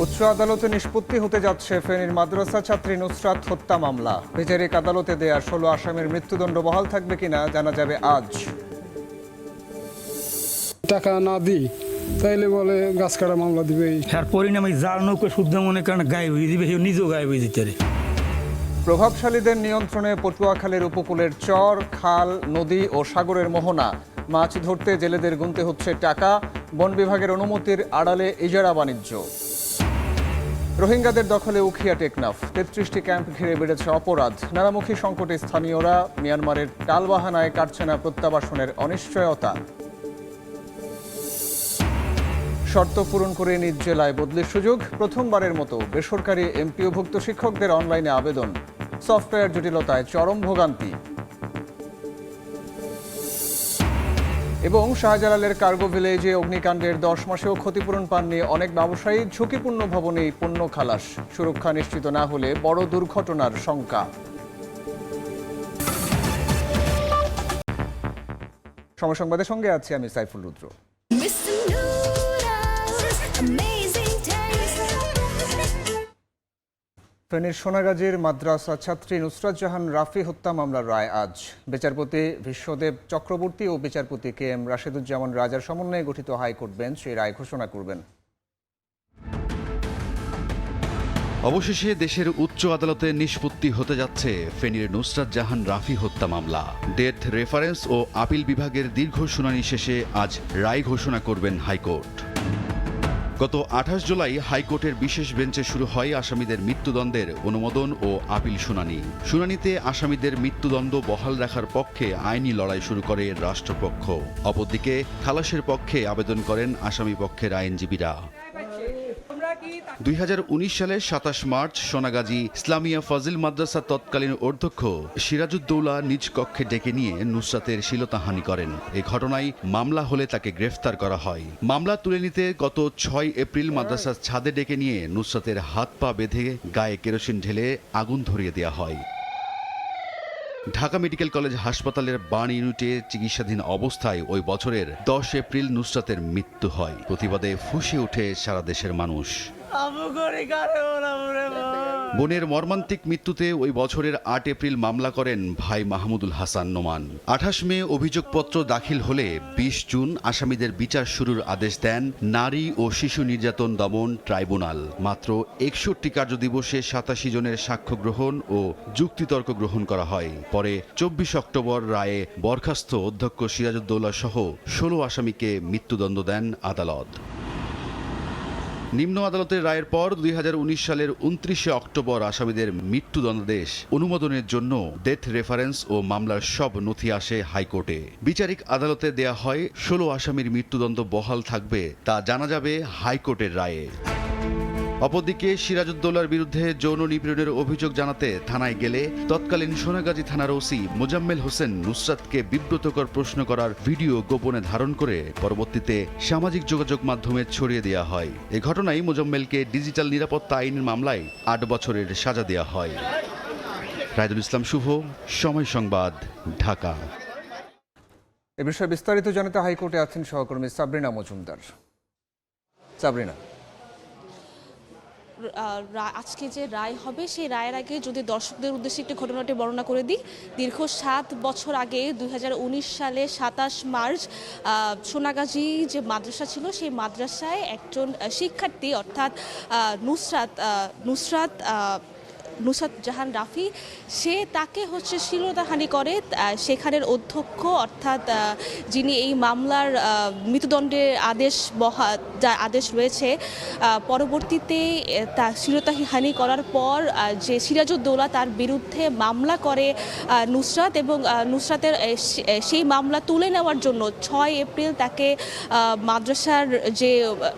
উচ্চ আদালতে নিষ্পত্তি হতে যাচ্ছে ফেনীর মাদ্রাসা ছাত্রী নুসরাত হত্যা মামলা। বিচারিক আদালতে দেয়া 16 আসামির মৃত্যুদণ্ড বহাল থাকবে কিনা জানা যাবে আজ। টাকা না দিই তাইলে বলে গাছ কাটা মামলা দিবে। আর পরিণামে যার নৌকা শুদ্ধ মনে করেন গায়েব হয়ে দিবে, নিজেও গায়েব হয়ে যেতে পারে। প্রভাবশালীদের নিয়ন্ত্রণে পটুয়াখালীর উপকূলের চর, খাল, নদী ও সাগরের মোহনা। মাছ ধরতে জেলেদের গুনতে হচ্ছে টাকা। বন বিভাগের অনুমতির আড়ালে ইজারা বাণিজ্য। রোহিঙ্গাদের দখলে উখিয়া টেকনাফ। 33টি ক্যাম্প ঘিরে বেড়েছে অপরাধ। নানামুখী সংকটে স্থানীয়রা। মিয়ানমারের টালবাহানায় কাটছে না প্রত্যাবাসনের অনিশ্চয়তা। শর্ত পূরণ করে নিজ জেলায় বদলির সুযোগ। প্রথমবারের মতো বেসরকারি এমপিওভুক্ত শিক্ষকদের অনলাইনে আবেদন। সফটওয়্যার জটিলতায় চরম ভোগান্তি। এবং শাহজালালের কার্গো ভিলেজে অগ্নিকাণ্ডের 10 মাসেও ক্ষতিপূরণ পাননি অনেক ব্যবসায়ী। ঝুঁকিপূর্ণ ভবনেই পণ্য খালাস। সুরক্ষা নিশ্চিত না হলে বড় দুর্ঘটনার শঙ্কা। সময় সংবাদের সঙ্গে আছি আমি সাইফুল রুদ্র। ফেনীর সোনাগাজীর মাদ্রাসা ছাত্রী নুসরাত জাহান রাফি হত্যা মামলার রায় আজ। বিচারপতি বিশ্বদেব চক্রবর্তী ও বিচারপতি কে এম রাশেদুজ্জামান রাজার সমন্বয়ে গঠিত হাইকোর্ট বেঞ্চ এই রায় ঘোষণা করবেন। অবশেষে দেশের উচ্চ আদালতে নিষ্পত্তি হতে যাচ্ছে ফেনীর নুসরাত জাহান রাফি হত্যা মামলা। ডেথ রেফারেন্স ও আপিল বিভাগের দীর্ঘ শুনানি শেষে আজ রায় ঘোষণা করবেন হাইকোর্ট। গত 28 জুলাই হাইকোর্টের বিশেষ বেঞ্চে শুরু হয় আসামিদের মৃত্যুদণ্ডের অনুমোদন ও আপিল শুনানি। শুনানিতে আসামিদের মৃত্যুদণ্ড বহাল রাখার পক্ষে আইনি লড়াই শুরু করে রাষ্ট্রপক্ষ। অপরদিকে খালাসের পক্ষে আবেদন করেন আসামি পক্ষের আইনজীবীরা। 2019 সালের 27 মার্চ সোনাগাজী ইসলামিয়া ফাজিল মাদ্রাসার তৎকালীন অধ্যক্ষ সিরাজউদ্দৌলা নিজ কক্ষে ডেকে নিয়ে নুসরাতের শ্লীলতাহানি করেন। এই ঘটনায় মামলা হলে তাকে গ্রেফতার করা হয়। মামলা তুলে নিতে গত 6 এপ্রিল মাদ্রাসার ছাদে ডেকে নিয়ে নুসরাতের হাত পা বেঁধে গায়ে কেরোসিন ঢেলে আগুন ধরিয়ে দেওয়া হয়। ঢাকা মেডিকেল কলেজ হাসপাতালের বার্ন ইউনিটে চিকিৎসাধীন অবস্থায় ওই বছরের 10 এপ্রিল নুসরাতের মৃত্যু হয়। প্রতিবাদে ফুঁসে ওঠে সারা দেশের মানুষ। বোনের মর্মান্তিক মৃত্যুতে ওই বছরের 8 এপ্রিল মামলা করেন ভাই মাহমুদুল হাসান নোমান। 28 মে অভিযোগপত্র দাখিল হলে 20 জুন আসামিদের বিচার শুরুর আদেশ দেন নারী ও শিশু নির্যাতন দমন ট্রাইব্যুনাল। মাত্র 61 কার্যদিবসে 87 জনের সাক্ষ্য গ্রহণ ও যুক্তিতর্ক গ্রহণ করা হয়। পরে 24 অক্টোবর রায়ে বরখাস্ত অধ্যক্ষ সিরাজউদ্দৌলা সহ 16 আসামিকে মৃত্যুদণ্ড দেন আদালত। নিম্ন আদালতের রায়ের পর 2019 সালের 29 অক্টোবর আসামিদের মৃত্যুদণ্ডাদেশ অনুমোদনের জন্য ডেথ রেফারেন্স ও মামলার সব নথি আসে হাইকোর্টে। বিচারিক আদালতে দেয়া হয় 16 আসামির মৃত্যুদণ্ড বহাল থাকবে, তা জানা যাবে হাইকোর্টের রায়ে। অপরদিকে সিরাজউদ্দৌলার বিরুদ্ধে যৌন নিপীড়নের অভিযোগ জানাতে থানায় গেলে তৎকালীন সোনাগাজী থানার ওসি মোজাম্মেল হোসেন নুসরাতকে বিব্রতকর প্রশ্ন করার ভিডিও গোপনে ধারণ করে পরবর্তীতে সামাজিক যোগাযোগ মাধ্যমে ছড়িয়ে দেওয়া হয়। এ ঘটনায় মোজাম্মেলকে ডিজিটাল নিরাপত্তা আইনের মামলায় 8 বছরের সাজা দেওয়া হয়। রায়দুল ইসলাম শুভ, সময় সংবাদ, ঢাকা। এ বিষয়ে বিস্তারিত জানাতে হাইকোর্টে আছেন সহকর্মী সাবরিনা মজুমদার। সাবরিনা, আজকে যে রায় হবে সেই রায়ের আগে যদি দর্শকদের উদ্দেশ্যে একটি ঘটনাটি বর্ণনা করে দিই। দীর্ঘ 7 বছর আগে 2019 সালে 27 মার্চ সোনাগাজী যে মাদ্রাসা ছিল সেই মাদ্রাসায় একজন শিক্ষার্থী অর্থাৎ নুসরাত জাহান রাফি সে তাকে শ্লীলতাহানি করে। সেখানের অধ্যক্ষ অর্থাৎ যিনি এই মামলার মৃত্যুদণ্ডের আদেশ রয়েছে, পরবর্তীতে তা শ্লীলতাহানি করার পর যে সিরাজউদ্দৌলা তার বিরুদ্ধে মামলা করে নুসরাত, এবং নুসরাতের সেই মামলা তুলে নেওয়ার জন্য 6 এপ্রিল তাকে মাদ্রাসার যে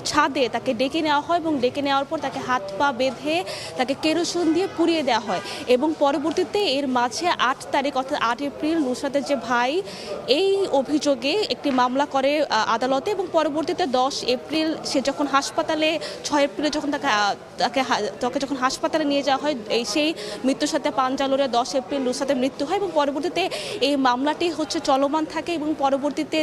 ছাদে তাকে ডেকে নেওয়া হয় এবং ডেকে নেওয়ার পর তাকে হাত পা বেঁধে তাকে কেরোসিন দিয়ে পুড়িয়ে দেওয়া হয়। এবং পরবর্তীতে এর মাঝে 8 তারিখ অর্থাৎ 8 এপ্রিল নুসরাতের যে ভাই এই অভিযোগে একটি মামলা করে আদালতে, এবং পরবর্তীতে 10 এপ্রিল সে যখন হাসপাতালে 6 এপ্রিলে যখন তাকে যখন হাসপাতালে নিয়ে যাওয়া হয়, সেই মৃত্যুর সাথে পাঞ্জালোরে 10 এপ্রিল নুসরাতের মৃত্যু হয়। এবং পরবর্তীতে এই মামলাটি চলমান থাকে এবং পরবর্তীতে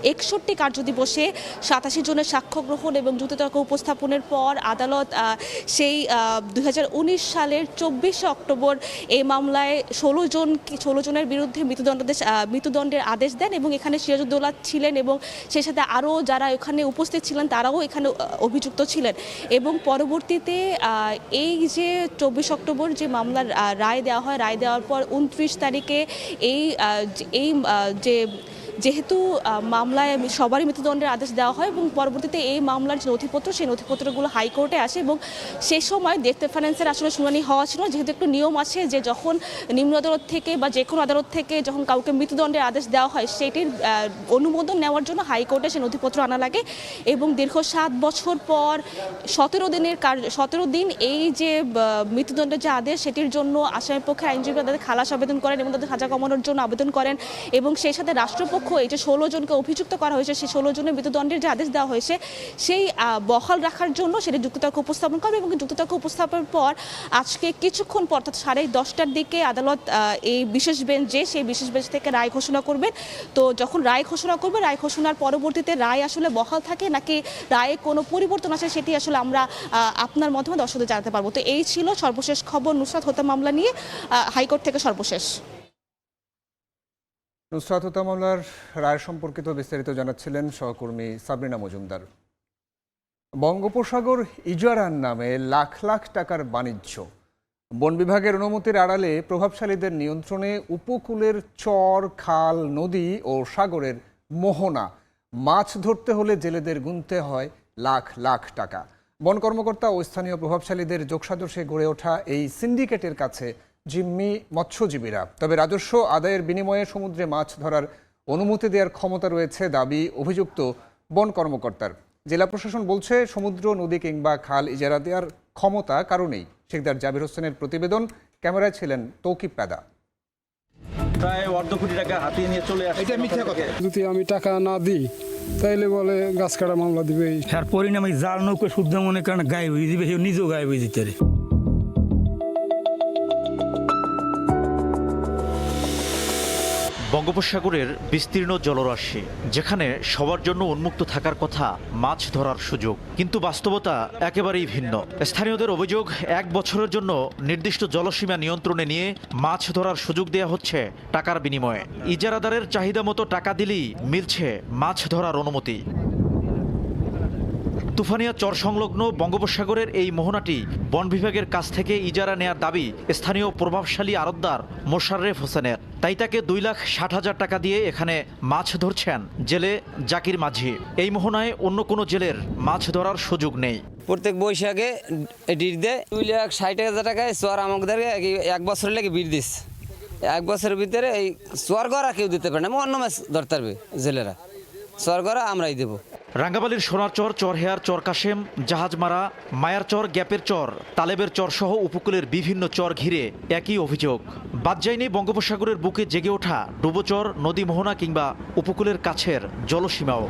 61 কার্যদিবসে 87 জনের সাক্ষ্য গ্রহণ এবং যুক্তিতর্ক উপস্থাপনের পর আদালত সেই 2019 সালের 24 অক্টোবর এই মামলায় 16 জনের বিরুদ্ধে মৃত্যুদণ্ডের আদেশ দেন এবং এখানে সিরাজউদ্দৌলা ছিলেন এবং সেই সাথে আরও যারা এখানে উপস্থিত ছিলেন তারাও এখানে অভিযুক্ত ছিলেন। এবং পরবর্তীতে এই যে 24 অক্টোবর যে মামলার রায় দেওয়া হয়, রায় দেওয়ার পর 29 তারিখে যেহেতু মামলায় সবারই মৃত্যুদণ্ডের আদেশ দেওয়া হয় এবং পরবর্তীতে এই মামলার যে নথিপত্র সেই নথিপত্রগুলো হাইকোর্টে আসে এবং সেই সময় ডেথ রেফারেন্সের আসলে শুনানি হওয়া ছিল, যেহেতু একটু নিয়ম আছে যে যখন নিম্ন আদালত থেকে বা যে কোনো আদালত থেকে যখন কাউকে মৃত্যুদণ্ডের আদেশ দেওয়া হয় সেটির অনুমোদন নেওয়ার জন্য হাইকোর্টে সেই নথিপত্র আনা লাগে এবং দীর্ঘ 7 বছর পর 17 দিন এই যে মৃত্যুদণ্ডের যে আদেশ সেটির জন্য আসামির পক্ষে আইনজীবী তাদের খালাস আবেদন করেন এবং তাদের সাজা কমানোর জন্য আবেদন করেন এবং সেই সাথে রাষ্ট্রপক্ষ এই যে 16 জনকে অভিযুক্ত করা হয়েছে সেই 16 জনের মৃত্যুদণ্ডের যে আদেশ দেওয়া হয়েছে সেই বহাল রাখার জন্য সেটি যুক্তিতর্ক উপস্থাপন করবে এবং যুক্তিতর্ক উপস্থাপনের পর আজকে কিছুক্ষণ পর অর্থাৎ 10:30টার দিকে আদালত এই বিশেষ বেঞ্চে সেই বিশেষ বেঞ্চ থেকে রায় ঘোষণা করবেন। তো যখন রায় ঘোষণা করবে, রায় ঘোষণার পরবর্তীতে রায় আসলে বহাল থাকে নাকি রায়ে কোনো পরিবর্তন আছে সেটি আসলে আমরা আপনার মাধ্যমে দর্শকদের জানাতে পারবো। তো এই ছিল সর্বশেষ খবর নুসরাত হত্যা মামলা নিয়ে হাইকোর্ট থেকে সর্বশেষ। নুসরাত হত্যা মামলার রায় সম্পর্কিত বিস্তারিত জানাচ্ছিলেন সহকর্মী সাবরিনা মজুমদার। বঙ্গোপসাগর ইজারার নামে লাখ লাখ টাকার বাণিজ্য, বন বিভাগের অনুমতির আড়ালে প্রভাবশালীদের নিয়ন্ত্রণে উপকূলের চর, খাল, নদী ও সাগরের মোহনা, মাছ ধরতে হলে জেলেদের গুনতে হয় লাখ লাখ টাকা। বন কর্মকর্তা ও স্থানীয় প্রভাবশালীদের যোগসাজশে গড়ে ওঠা এই সিন্ডিকেটের কাছে জিম্মি মৎস্যজীবীরা। তবে রাজস্ব আদায়ের বিনিময়ে সমুদ্রে মাছ ধরার অনুমতি দেওয়ার ক্ষমতা রয়েছে দাবি অভিযুক্ত বন কর্মকর্তার। জেলা প্রশাসন বলছে সমুদ্র, নদী কিংবা খাল ইজারা দেওয়ার ক্ষমতা কারণেই। শেখদার জাবির হোসেনের প্রতিবেদন, ক্যামেরায় ছিলেন তৌকিব পেদা। প্রায় অর্ধ কোটি টাকা হাতিয়ে নিয়ে চলে আসে। এটা মিথ্যা কথা। যদি আমি টাকা না দিই তাইলে বলে গাছ কাটা মামলা দিবে। এর পরিণামে জাল নৌকা শুদ্ধ মনে করেন গায়েব হয়ে দিবে, নিজেও গায়েব হয়ে যেতে পারে। বঙ্গোপসাগরের বিস্তীর্ণ জলরাশি, যেখানে সবার জন্য উন্মুক্ত থাকার কথা মাছ ধরার সুযোগ, কিন্তু বাস্তবতা একেবারেই ভিন্ন। স্থানীয়দের অভিযোগ, 1 বছরের জন্য নির্দিষ্ট জলসীমা নিয়ন্ত্রণে নিয়ে মাছ ধরার সুযোগ দেওয়া হচ্ছে টাকার বিনিময়ে। ইজারাদারের চাহিদা মতো টাকা দিলেই মিলছে মাছ ধরার অনুমতি। তুফানিয়া চর সংলগ্ন বঙ্গোপসাগরের এই মোহনাটি বন বিভাগের কাছ থেকে ইজারা নেয়ার দাবি স্থানীয় প্রভাবশালী আড়তদার মোশাররেফ হোসেনের। তাই তাকে 2,60,000 টাকা দিয়ে এখানে মাছ ধরছেন জেলে জাকির মাঝি। এই মোহনায় অন্য কোনো জেলের মাছ ধরার সুযোগ নেই। প্রত্যেক বৈশাখে ডিট দেয় 2,60,000 টাকায় চর আমাদেরকে 1 বছরের লেগে বিট দিস। 1 বছরের ভিতরে এই চর করা কেউ দিতে পারে না, অন্য মাছ ধরতে পারবে জেলেরা, চর করা আমরাই দেবো। রাঙ্গাবালির সোনার চর, চরহেয়ার, চর কাশেম, জাহাজমারা, মায়ার চর, গ্যাপের চর, তালেবের চর সহ উপকূলের বিভিন্ন চর ঘিরে একই অভিযোগ। বাদ যায়নি বঙ্গোপসাগরের বুকে জেগে ওঠা ডুবোচর, নদী মোহনা কিংবা উপকূলের কাছের জলসীমাও।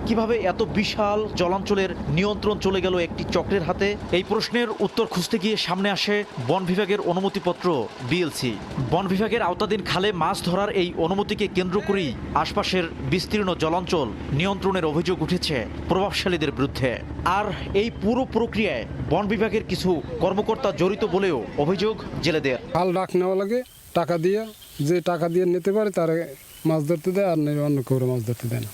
কিভাবে এত বিশাল জলাঞ্চলের নিয়ন্ত্রণ চলে গেল একটি চক্রের হাতে? এই প্রশ্নের উত্তর খুঁজতে গিয়ে সামনে আসে বন বিভাগের অনুমতিপত্র বিএলসি। বন বিভাগের আওতাধীন খালে মাছ ধরার এই অনুমতিকে কেন্দ্র করেই আশপাশের বিস্তীর্ণ জলাঞ্চল নিয়ন্ত্রণের অভিযোগ উঠেছে প্রভাবশালীদের বিরুদ্ধে। আর এই পুরো প্রক্রিয়ায় বন বিভাগের কিছু কর্মকর্তা জড়িত বলেও অভিযোগ জেলেদের। খাল ডাক নেওয়া লাগে টাকা দিয়ে, যে টাকা দিয়ে নিতে পারে তারা মাছ ধরতে দেয়, আর অন্য কেউ মাছ ধরতে দেয় না।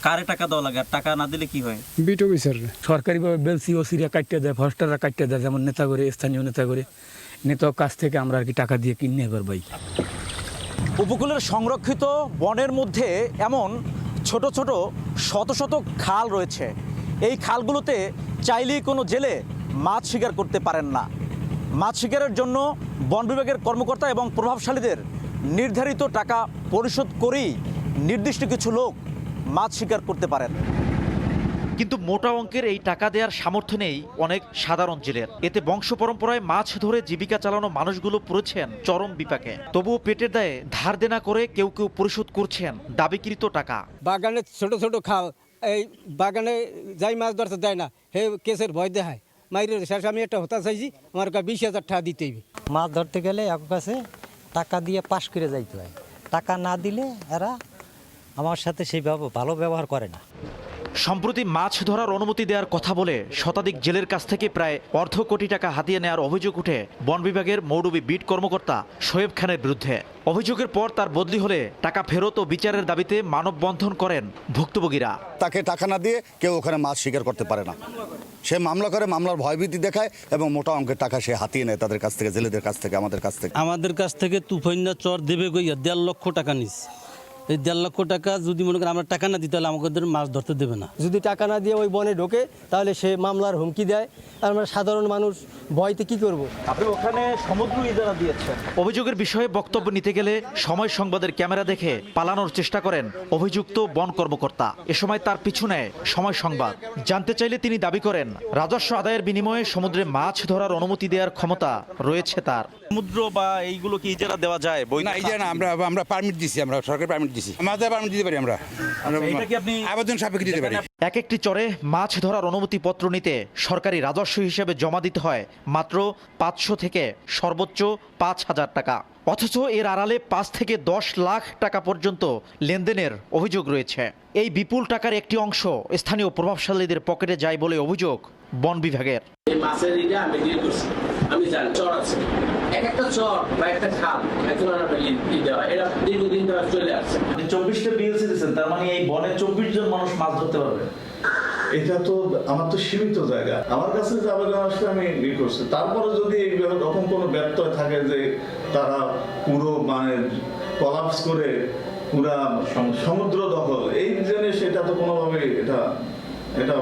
কারে টাকা দেওয়া লাগে আর টাকা না দিলে কি হয়? বিটো বিচারে সরকারিভাবে বেলসি ও সিরিয়া কাটতে দেয়, ফরেস্টাররা কাটতে দেয়, যেমন নেতা করে, স্থানীয় নেতা করে, নেতার কাছ থেকে আমরা আর কি টাকা দিয়ে কিনে এবার ভাই। উপকূলের সংরক্ষিত বনের মধ্যে এমন ছোট ছোট শত শত খাল রয়েছে। এই খালগুলোতে চাইলেই কোনো জেলে মাছ শিকার করতে পারেন না। মাছ শিকারের জন্য বন বিভাগের কর্মকর্তা এবং প্রভাবশালীদের নির্ধারিত টাকা পরিশোধ করেই নির্দিষ্ট কিছু লোক মাছ শিকার করতে পারেন। কিন্তু মোটা অঙ্কের এই টাকা দেওয়ার সামর্থ্য নেই অনেক সাধারণ জেলের। এতে বংশ পরম্পরায় মাছ ধরে জীবিকা চালানো মানুষগুলো পড়েছেন চরম বিপাকে। তবুও পেটের দায়ে ধার দেনা করে কেউ কেউ পরিশোধ করছেন দাবিকৃত টাকা। বাগানে ছোট ছোট খাল, এই বাগানে যাই মাছ ধরতে দেয় না, হে কেসের ভয় দেখায় মাইরের শেষ। আমি একটা হতা চাইছি, আমার 20,000 টাকা দিতেই। মাছ ধরতে গেলে এক কাছে টাকা দিয়ে পাশ করে যাইতে হয়। টাকা না দিলে এরা আমার সাথে সেইভাবে ভালো ব্যবহার করে না। সম্প্রতি মাছ ধরার অনুমতি দেওয়ার কথা বলে শতাধিক জেলের কাছ থেকে প্রায় অর্ধ কোটি টাকা হাতিয়ে নেওয়ার অভিযোগ উঠে বন বিভাগের মৌডুবি বিট কর্মকর্তা শোয়েব খানের বিরুদ্ধে। অভিযোগের পর তার বদলি হলে টাকা ফেরত ও বিচারের দাবিতে মানববন্ধন করেন ভুক্তভোগীরা। তাকে টাকা না দিয়ে কেউ ওখানে মাছ শিকার করতে পারে না। সে মামলা করে, মামলার ভয়ভীতি দেখায় এবং মোটা অঙ্কের টাকা সে হাতিয়ে নেয় তাদের কাছ থেকে, জেলেদের কাছ থেকে, আমাদের কাছ থেকে। আমাদের কাছ থেকে তুফাইনা চর দেবে গইয়া 1.5 লক্ষ টাকা নিস। এই 1.5 লক্ষ টাকা যদি মনে করেন আমরা টাকা না দিই তাহলে আমাদের মাছ ধরতে দেবে না। যদি টাকা না দিয়ে ওই বনে ঢোকে তাহলে সে মামলার হুমকি দেয়। আমরা সাধারণ মানুষ ভয়তে কি করব? আপনি ওখানে সমুদ্র ইজারা দিয়েছেন। অভিযোগের বিষয়ে বক্তব্য নিতে গেলে সময় সংবাদের ক্যামেরা দেখে পালানোর চেষ্টা করেন অভিযুক্ত বন কর্মকর্তা। এ সময় তার পিছু নেয় সময় সংবাদ। জানতে চাইলে তিনি দাবি করেন রাজস্ব আদায়ের বিনিময়ে সমুদ্রে মাছ ধরার অনুমতি দেওয়ার ক্ষমতা রয়েছে তার। সমুদ্র বা এইগুলো কি ইজারা দেওয়া যায়? না, ইজারা না, আমরা পারমিট দিছি, আমরা সরকার পারমিট দিছি, আমাদের পারমিট দিতে পারি, আমরা এটা কি আপনি আবেদন সাপেক্ষে দিতে পারি। এক একটি চরে মাছ ধরার অনুমতিপত্র নিতে সরকারি রাজস্ব হিসেবে জমা দিতে হয় মাত্র 500 থেকে সর্বোচ্চ 5,000 টাকা। অথচ এর আড়ালে 5 থেকে 10 লাখ টাকা পর্যন্ত লেনদেনের অভিযোগ রয়েছে। এই বিপুল টাকার একটি অংশ স্থানীয় প্রভাবশালীদের পকেটে যায় বলে অভিযোগ বন বিভাগের। এই মাছের রিডে আমি ডিল করছি, আমি জানি চর আছে, এক একটা চর বা একটা খাল এখন এটা দীর্ঘদিন ধরে চলে আসছে। 24টা বিএলসি দিয়েছেন, তার মানে এই বনে 24 জন মানুষ মাছ ধরতে পারবে। এটা তো আমার তো সীমিত জায়গা, আমার কাছে যে আবেদন আসলে আমি করছি। তারপরে যদি এরকম কোনো ব্যত্যয় থাকে যে তারা পুরো মানে কলাপস করে পুরা সমুদ্র দখল, এই জিনিস এটা তো কোনোভাবে এটা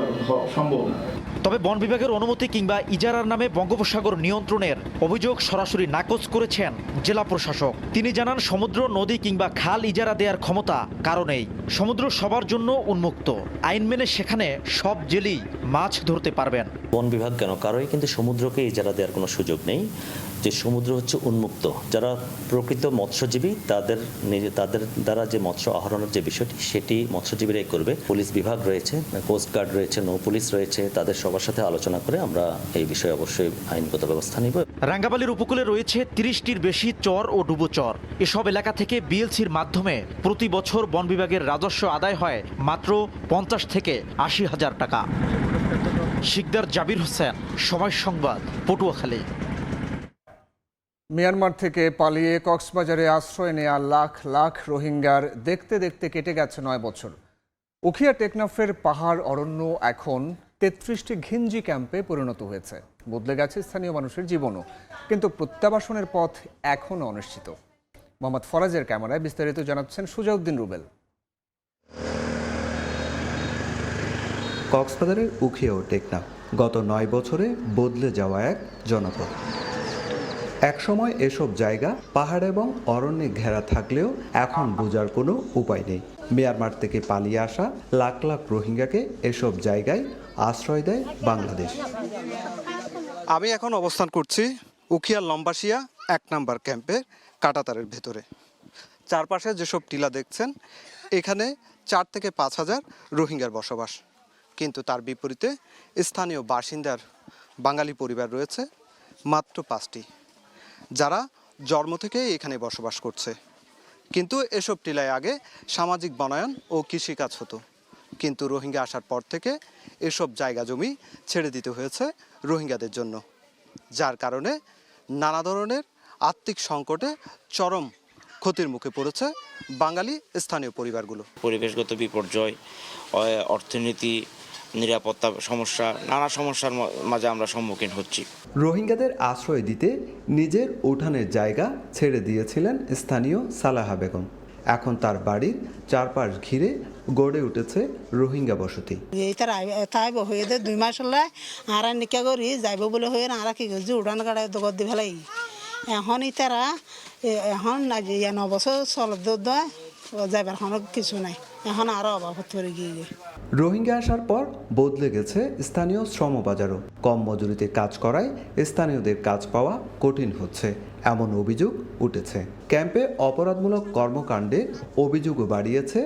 সম্ভব না। তবে বন বিভাগের অনুমতি কিংবা ইজারার নামে বঙ্গোপসাগর নিয়ন্ত্রণের অভিযোগ সরাসরি নাকচ করেছেন জেলা প্রশাসক। তিনি জানান সমুদ্র, নদী কিংবা খাল ইজারা দেওয়ার ক্ষমতা কারো নেই। সমুদ্র সবার জন্য উন্মুক্ত, আইন মেনে সেখানে সব জেলেই মাছ ধরতে পারবেন। বন বিভাগ কেন, কারোই কিন্তু সমুদ্রকে ইজারা দেওয়ার কোনো সুযোগ নেই। যে সমুদ্র হচ্ছে উন্মুক্ত, যারা প্রকৃত মৎস্যজীবী তাদের দ্বারা যে মৎস্য আহরণের যে বিষয়টি সেটি মৎস্যজীবীরাই করবে। পুলিশ বিভাগ রয়েছে, কোস্ট গার্ড রয়েছে, নৌ পুলিশ রয়েছে, তাদের সবার সাথে আলোচনা করে আমরা এই বিষয়ে অবশ্যই আইনগত ব্যবস্থা নিব। রাঙ্গাবালির উপকূলে রয়েছে 30টির বেশি চর ও ডুবোচর। এসব এলাকা থেকে বিএলসির মাধ্যমে প্রতি বছর বন বিভাগের রাজস্ব আদায় হয় মাত্র 50 থেকে 80,000 টাকা। শিকদার জাবির হোসেন, সময় সংবাদ, পটুয়াখালী। মিয়ানমার থেকে পালিয়ে কক্সবাজারে আশ্রয় নেয়া লাখ লাখ রোহিঙ্গার দেখতে দেখতে কেটে গেছে 9 বছর। উখিয়া টেকনাফের পাহাড় অরণ্য এখন 33টি ঘিঞ্জি ক্যাম্পে পরিণত হয়েছে। বদলে গেছে স্থানীয় মানুষের জীবনও, কিন্তু প্রত্যাবাসনের পথ এখনও অনিশ্চিত। মোহাম্মদ ফরাজের ক্যামেরায় বিস্তারিত জানাচ্ছেন সুজাউদ্দিন রুবেল। কক্সবাজারের উখিয়া ও টেকনাফ গত 9 বছরে বদলে যাওয়া এক জনপদ। একসময় এসব জায়গা পাহাড় এবং অরণ্যে ঘেরা থাকলেও এখন বোঝার কোনো উপায় নেই। মিয়ানমার থেকে পালিয়ে আসা লাখ লাখ রোহিঙ্গাকে এসব জায়গায় আশ্রয় দেয় বাংলাদেশ। আমি এখন অবস্থান করছি উখিয়ার লম্বাসিয়া 1 নম্বর ক্যাম্পে কাঁটাতারের ভেতরে। চারপাশে যেসব টিলা দেখছেন, এখানে 4 থেকে 5,000 রোহিঙ্গার বসবাস। কিন্তু তার বিপরীতে স্থানীয় বাসিন্দার বাঙালি পরিবার রয়েছে মাত্র 5টি, যারা জন্ম থেকেই এখানে বসবাস করছে। কিন্তু এসব টিলায় আগে সামাজিক বনায়ন ও কৃষিকাজ হতো, কিন্তু রোহিঙ্গা আসার পর থেকে এসব জায়গা জমি ছেড়ে দিতে হয়েছে রোহিঙ্গাদের জন্য, যার কারণে নানা ধরনের আর্থিক সংকটে চরম ক্ষতির মুখে পড়েছে বাঙালি স্থানীয় পরিবারগুলো। পরিবেশগত বিপর্যয়, অর্থনীতি, নিরাপত্তা সমস্যা, নানা সমস্যার মাঝে আমরা সম্মুখীন হচ্ছি। রোহিঙ্গাদের আশ্রয় দিতে নিজের উঠানের জায়গা ছেড়ে দিয়েছিলেন স্থানীয় সালাহা বেগম। এখন তার বাড়ির চারপাশ ঘিরে গড়ে উঠেছে রোহিঙ্গা বসতি। তাই হয়ে 2 মাস হলে আর নিকা করি যাইব বলে হয়ে আর কি করছি উড়ান গাড়ায় দোকান দি ফেলাই। এখন তারা এখন 9 বছর চলত যাইবার কোনো কিছু নাই, এখন আরো অভাব হতে গিয়ে। রোহিঙ্গা আসার পর বদলে গেছে স্থানীয় শ্রমবাজারও। কম মজুরিতে কাজ করায় স্থানীয়দের কাজ পাওয়া কঠিন হচ্ছে, এমন অভিযোগ উঠেছে। ক্যাম্পে অপরাধমূলক কর্মকাণ্ডে অভিযোগও বাড়িয়েছে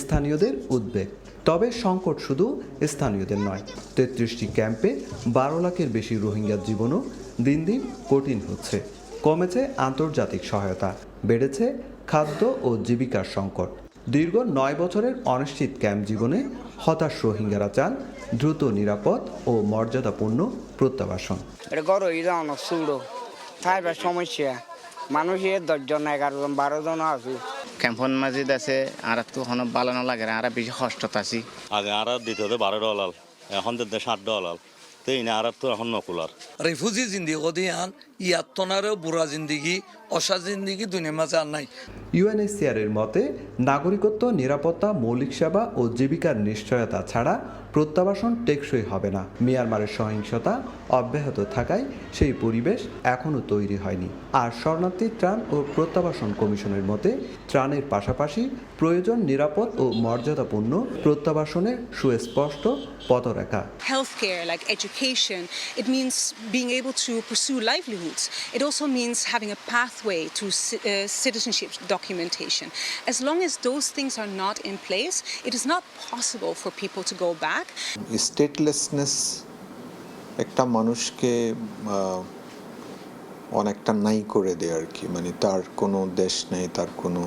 স্থানীয়দের উদ্বেগ। তবে সংকট শুধু স্থানীয়দের নয়, 33টি ক্যাম্পে 12 লাখের বেশি রোহিঙ্গার জীবনও দিন দিন কঠিন হচ্ছে। কমেছে আন্তর্জাতিক সহায়তা, বেড়েছে খাদ্য ও জীবিকার সংকট। দীর্ঘ 9 বছরের অনিশ্চিত ক্যাম্প জীবনে হতাশ রোহিঙ্গারা চান দ্রুত, নিরাপদ ও মর্যাদাপূর্ণ প্রত্যাবাসন। এটা গরো ইরানো সুড়ো থাইবার সমস্যা মানুষের 10 জন 11 জন 12 জন আছে ক্যাম্পন মাজিদ আছে আর তো কোনো ভালো না লাগে আর বেশি কষ্ট আছি আগে আর দিতে হতে $12 এখন দিতে $7 তো এই না আর তো এখন নকুলার রিফিউজি জিন্দিগি কদিয়ান ইয়াত্তনারও বুড়া জিন্দিগি অসা জিন্দিগি দুনিয়ার মাঝে আর নাই। ইউএনএইচসিআরের মতে নাগরিকত্ব, নিরাপত্তা, মৌলিক সেবা ও জীবিকার নিশ্চয়তা ছাড়া প্রত্যাবাসন টেকসই হবে না। মিয়ানমারের সহিংসতা অব্যাহত থাকায় সেই পরিবেশ এখনও তৈরি হয়নি। আর শরণার্থী ত্রাণ ও প্রত্যাবাসন কমিশনের মতে ত্রাণের পাশাপাশি প্রয়োজন নিরাপদ ও মর্যাদাপূর্ণ প্রত্যাবাসনের সুস্পষ্ট পথরেখা। Healthcare, like education, it means being able to pursue livelihoods. It also means having a pathway to citizenship documentation. As long as those things are not in place, it is not possible for people to go back. স্টেটলেসনেস একটা মানুষকে অনেকটা নাই করে দেয় আর কি, মানে তার কোনো দেশ নেই, তার কোনো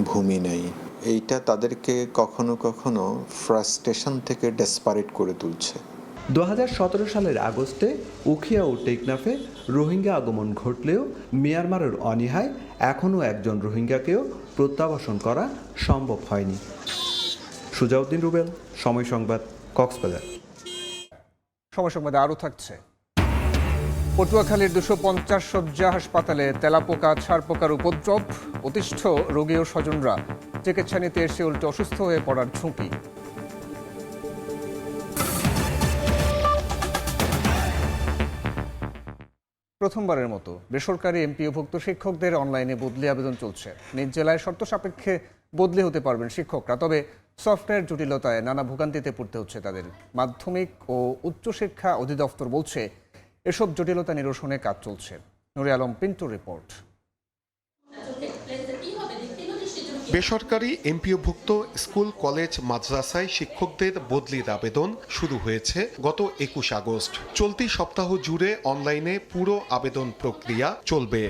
ভূমি নেই। এইটা তাদেরকে কখনো কখনো ফ্রাস্ট্রেশন থেকে ডেসপারেট করে তুলছে। 2017 সালের আগস্টে উখিয়া ও টেকনাফে রোহিঙ্গা আগমন ঘটলেও মিয়ানমারের অনীহায় এখনও একজন রোহিঙ্গাকেও প্রত্যাবাসন করা সম্ভব হয়নি। সুজাউদ্দিন রুবেল, সময় সংবাদ, কক্সবাজার। সময় সংবাদে আরও থাকছে। পটুয়াখালীর 250 শয্যা হাসপাতালে তেলাপোকা, ছারপোকার উপদ্রব, অতিষ্ঠ রোগী ও স্বজনরা চিকিৎসা নিতে এসে উল্টে অসুস্থ হয়ে পড়ার ঝুঁকি। প্রথমবারের মতো বেসরকারি এমপিওভুক্ত শিক্ষকদের অনলাইনে বদলি আবেদন চলছে। নিজ জেলায় শর্ত সাপেক্ষে বদলি হতে পারবেন শিক্ষকরা, তবে সফটওয়্যার জটিলতায় নানা ভোগান্তিতে পড়তে হচ্ছে তাদের। মাধ্যমিক ও উচ্চশিক্ষা অধিদপ্তর বলছে এসব জটিলতা নিরসনে কাজ চলছে। নুরে আলম পিন্টুর রিপোর্ট। বেসরকারি এমপিওভুক্ত স্কুল, কলেজ, মাদ্রাসায় শিক্ষকদের বদলির আবেদন শুরু হয়েছে গত 21 আগস্ট। চলতি সপ্তাহ জুড়ে অনলাইনে পুরো আবেদন প্রক্রিয়া চলবে।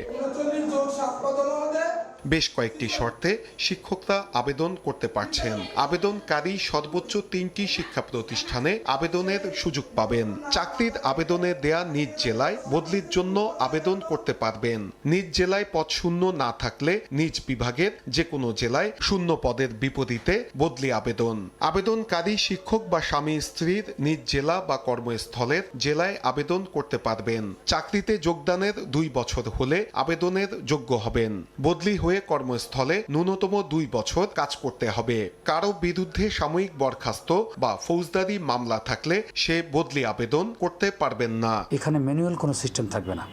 বেশ কয়েকটি শর্তে শিক্ষকরা আবেদন করতে পারছেন। আবেদনকারী সর্বোচ্চ 3টি শিক্ষা প্রতিষ্ঠানে আবেদনের সুযোগ পাবেন। চাকরির আবেদনে দেয়া নিজ জেলায় বদলির জন্য আবেদন করতে পারবেন। নিজ জেলায় পদ শূন্য না থাকলে নিজ বিভাগের যে কোনো জেলায় শূন্য পদের বিপরীতে বদলি আবেদন। আবেদনকারী শিক্ষক বা স্বামী স্ত্রীর নিজ জেলা বা কর্মস্থলের জেলায় আবেদন করতে পারবেন। চাকরিতে যোগদানের 2 বছর হলে আবেদনের যোগ্য হবেন। বদলি হয়ে কর্মস্থলে ন্যূনতম 2 বছর কাজ করতে হবে। কারো বিরুদ্ধে সাময়িক বরখাস্ত বা ফৌজদারি মামলা থাকলে সে বদলি আবেদন করতে পারবেন না। এখানে ম্যানুয়াল কোনো সিস্টেম থাকবে না।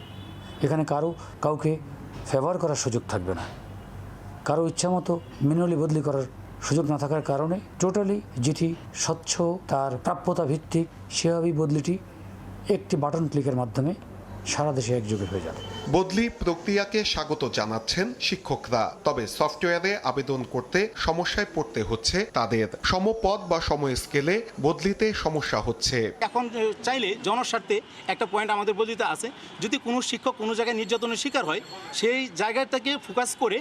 এখানে কাউকে ফেভার করার সুযোগ থাকবে না। কারো ইচ্ছা মতো ম্যানুয়ালি বদলি করার সুযোগ না থাকার কারণে টোটালি যেটি স্বচ্ছ, তার প্রাপ্যতা ভিত্তিক, সেভাবেই বদলিটি একটি বাটন ক্লিকের মাধ্যমে সারা দেশে একযোগে হয়ে যাবে। বদলি প্রক্রিয়াকে স্বাগত জানাচ্ছেন শিক্ষকরা, তবে সফটওয়্যারে আবেদন করতে সমস্যায় পড়তে হচ্ছে তাদের। সমপদ বা সময় স্কেলে বদলিতে সমস্যা হচ্ছে। এখন চাইলে জনস্বার্থে একটা পয়েন্ট আমাদের বদলিতে আছে, যদি কোনো শিক্ষক কোনো জায়গায় নির্যাতনের শিকার হয়, সেই জায়গাটাকে ফোকাস করে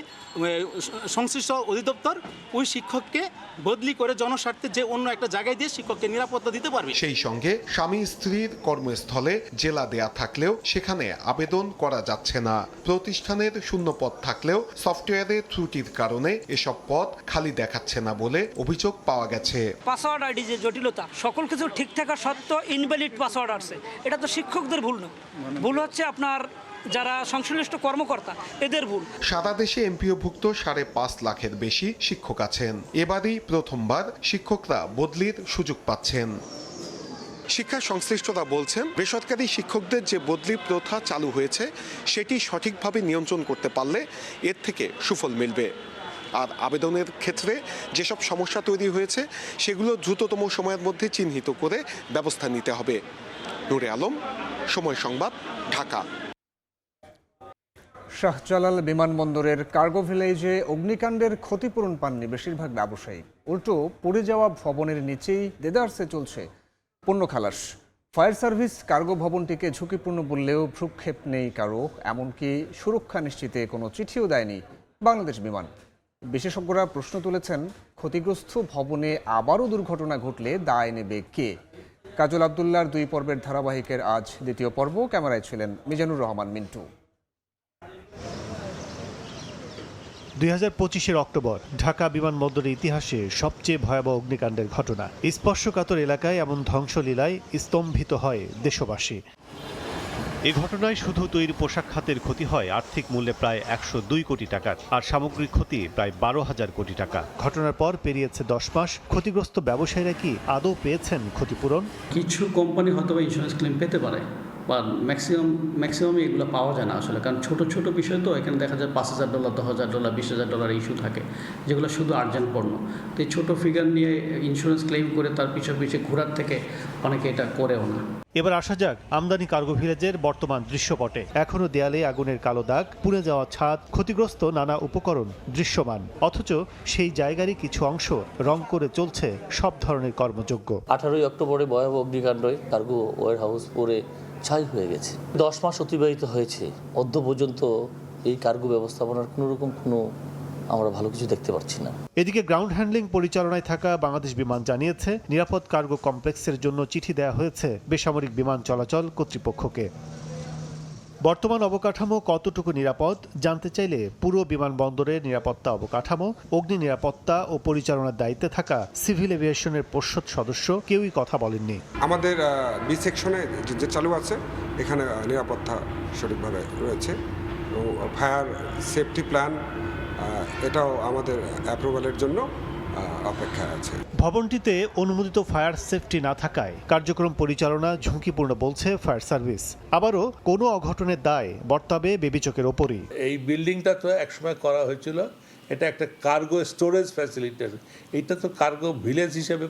সংশ্লিষ্ট অধিদপ্তর ওই শিক্ষককে বদলি করে জনস্বার্থে যে অন্য একটা জায়গায় দিয়ে শিক্ষককে নিরাপত্তা দিতে পারবে। সেই সঙ্গে স্বামী স্ত্রীর কর্মস্থলে জেলা দেয়া থাকলেও সেখানে আবেদন করা যাচ্ছে না। প্রতিষ্ঠানের শূন্য পদ থাকলেও সফটওয়্যারের ত্রুটির কারণে এসব পদ খালি দেখাচ্ছে না বলে অভিযোগ পাওয়া গেছে। পাসওয়ার্ড আইডি যে জটিলতা, সকল কিছু ঠিক থাকা সত্ত্বেও ইনভ্যালিড পাসওয়ার্ড আসছে। এটা তো শিক্ষকদের ভুল না, ভুল হচ্ছে আপনার যারা সংশ্লিষ্ট কর্মকর্তা, এদের ভুল। সারা দেশে এমপিওভুক্ত 5.5 লাখের বেশি শিক্ষক আছেন। এবারই প্রথমবার শিক্ষকরা বদলির সুযোগ পাচ্ছেন। শিক্ষা সংশ্লিষ্টরা বলছেন, বেসরকারি শিক্ষকদের যে বদলি প্রথা চালু হয়েছে সেটি সঠিকভাবে নিয়ন্ত্রণ করতে পারলে এর থেকে সুফল মিলবে। আর আবেদনের ক্ষেত্রে যেসব সমস্যা তৈরি হয়েছে সেগুলো দ্রুততম সময়ের মধ্যে চিহ্নিত করে ব্যবস্থা নিতে হবে। নূরে আলম, সময় সংবাদ, ঢাকা। শাহজালাল বিমানবন্দরের কার্গো ভিলেজে অগ্নিকাণ্ডের ক্ষতিপূরণ পাননি বেশিরভাগ ব্যবসায়ী। উল্টো পড়ে যাওয়া ভবনের নিচেই দেদারসে চলছে পণ্য খালাস। ফায়ার সার্ভিস কার্গো ভবনটিকে ঝুঁকিপূর্ণ বললেও ভ্রুক্ষেপ নেই কারো, এমনকি সুরক্ষা নিশ্চিতে কোনো চিঠিও দেয়নি বাংলাদেশ বিমান। বিশেষজ্ঞরা প্রশ্ন তুলেছেন, ক্ষতিগ্রস্ত ভবনে আবারও দুর্ঘটনা ঘটলে দায় নেবে কে? কাজল আব্দুল্লাহর 2 পর্বের ধারাবাহিকের আজ দ্বিতীয় পর্ব। ক্যামেরায় ছিলেন মিজানুর রহমান মিন্টু। 2025 অক্টোবর ঢাকা বিমানবন্দরের ইতিহাসে সবচেয়ে ভয়াবহ অগ্নিকাণ্ডের ঘটনা। স্পর্শকাতর এলাকায় এমন ধ্বংসলীলায় স্তম্ভিত হয় দেশবাসী। এই ঘটনায় শুধু তৈরি পোশাক খাতের ক্ষতি হয় আর্থিক মূল্যে প্রায় 102 কোটি টাকার, আর সামগ্রিক ক্ষতি প্রায় 12,000 কোটি টাকা। ঘটনার পর পেরিয়েছে 10 মাস। ক্ষতিগ্রস্ত ব্যবসায়ীরা কি আদৌ পেয়েছেন ক্ষতিপূরণ? কিছু কোম্পানি হয়তো ইন্স্যুরেন্স ক্লেম পেতে পারে, বা ম্যাক্সিমামই এগুলো পাওয়া যায় না আসলে, কারণ ছোট ছোট বিষয় তো। এখানে দেখা যায় $5,000, $10,000, $20,000 ইস্যু থাকে, যেগুলো শুধু আর্জেন্ট পণ্য। তো এই ছোটো ফিগার নিয়ে ইন্স্যুরেন্স ক্লেম করে তার পিছিয়ে ঘোরার থেকে অনেকে এটা করেও না। এবার আসা যাক আমদানি কার্গো ভিলেজের বর্তমান দৃশ্যপটে। এখনো দেয়ালে আগুনের কালো দাগ, পুড়ে যাওয়া ছাদ, ক্ষতিগ্রস্ত নানা উপকরণ দৃশ্যমান, অথচ সেই জায়গারই কিছু অংশ রং করে চলছে সব ধরনের কর্মযোগ্য। 18 অক্টোবরে ভয়াবহ অগ্নিকাণ্ডে কার্গো ওয়্যারহাউস পুড়ে ছাই হয়ে গেছে। 10 মাস অতিবাহিত হয়েছে, অদ্য পর্যন্ত এই কার্গো ব্যবস্থাপনার কোনো আমরা ভালো কিছু দেখতে পাচ্ছি না। এদিকে গ্রাউন্ড হ্যান্ডলিং পরিচালনায় থাকা বাংলাদেশ বিমান জানিয়েছে, নিরাপদ কার্গো কমপ্লেক্সের জন্য চিঠি দেওয়া হয়েছে বেসামরিক বিমান চলাচল কর্তৃপক্ষকে। বর্তমান অবকাঠামো কতটুকু নিরাপদ জানতে চাইলে পুরো বিমানবন্দরের নিরাপত্তা অবকাঠামো, অগ্নি নিরাপত্তা ও পরিচালনার দায়িত্বে থাকা সিভিল এভিয়েশনের পর্ষদ সদস্য কেউই কথা বলেননি। আমাদের বি সেকশনে যে চালু আছে, এখানে নিরাপত্তা সঠিকভাবে রয়েছে। ফায়ার সেফটি প্ল্যান এটাও আমাদের অ্যাপ্রুভালের জন্য অপেক্ষায় আছে। ভবনটিতে অনুমোদিত ফায়ার সেফটি না থাকায় কার্যক্রম পরিচালনা ঝুঁকিপূর্ণ বলছে ফায়ার সার্ভিস। আবারও কোনো অঘটনের দায় বর্তাবে বেবিচকের ওপরই। এই বিল্ডিংটা তো একসময় করা হয়েছিল, এটা একটা কার্গো স্টোরেজ ফ্যাসিলিটি। এইটা তো কার্গো ভিলেজ হিসেবে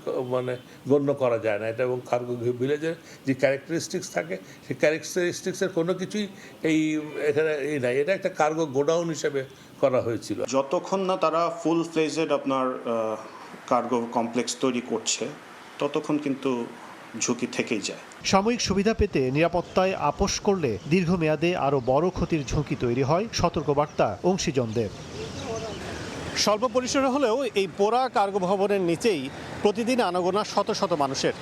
গণ্য করা যায় না এটা, এবং কার্গো ভিলেজের যে ক্যারেক্টারিস্টিক্স থাকে সেই ক্যারেক্টারিস্টিক্সের কোনো কিছুই এখানে নাই। এটা একটা কার্গো গোডাউন হিসেবে করা হয়েছিল। যতক্ষণ না তারা ফুল ফ্লেজেড আপনার কার্গো কমপ্লেক্স তৈরি করছে, ততক্ষণ কিন্তু ঝুঁকি থেকেই যায়। সাময়িক সুবিধা পেতে নিরাপত্তায় আপোষ করলে দীর্ঘমেয়াদে আরও বড় ক্ষতির ঝুঁকি তৈরি হয়, সতর্কবার্তা অংশীজনদের। স্বল্প পরিসরে হলেও এই পোড়া কার্গো ভবনের নিচেই প্রতিদিন আনাগোনা শত শত মানুষের।